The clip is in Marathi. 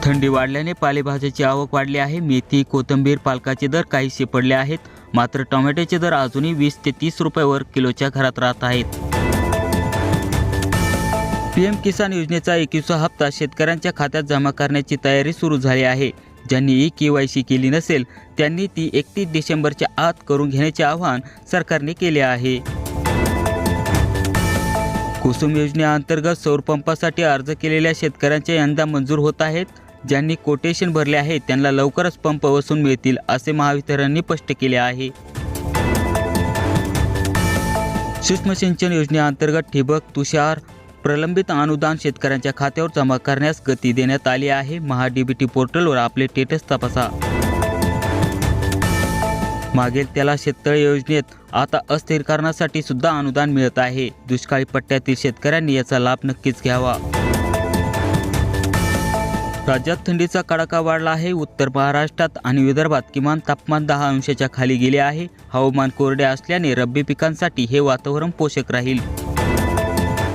थंडी वाढल्याने पालेभाज्याची आवक वाढली आहे। मेथी, कोथिंबीर, पालकाचे दर काहीसे पडले आहेत, मात्र टोमॅटोचे दर अजूनही 20 ते 30 रुपयावर किलोच्या घरात राहत आहेत। पीएम किसान योजनेचा 21वा हप्ता शेतकऱ्यांच्या खात्यात जमा करण्याची तयारी सुरू झाली आहे। ज्यांनी ई-केवायसी केली नसेल त्यांनी ती 31 डिसेंबरच्या आत करून घेण्याचे आवाहन सरकारने केले आहे। कुसुम योजनेअंतर्गत सौर पंपासाठी अर्ज केलेल्या शेतकऱ्यांच्या यंदा मंजूर होत आहेत। ज्यांनी कोटेशन भरले आहे त्यांना लवकरच पंप बसवून मिळतील असे महावितरणने स्पष्ट केले आहे। सूक्ष्म सिंचन योजनेअंतर्गत ठिबक, तुषार, प्रलंबित अनुदान शेतकऱ्यांच्या खात्यावर जमा करण्यास गती देण्यात आली आहे। महाडीबीटी पोर्टलवर आपले स्टेटस तपासा। मागेल त्याला शेततळे योजनेत आता अस्थिरीकरणासाठी सुद्धा अनुदान मिळत आहे। दुष्काळी पट्ट्यातील शेतकऱ्यांनी याचा लाभ नक्कीच घ्यावा। राज्यात थंडीचा कडाका वाढला आहे। उत्तर महाराष्ट्रात आणि विदर्भात किमान तापमान 10 अंशाच्या खाली गेले आहे। हवामान कोरडे असल्याने रब्बी पिकांसाठी हे वातावरण पोषक राहील।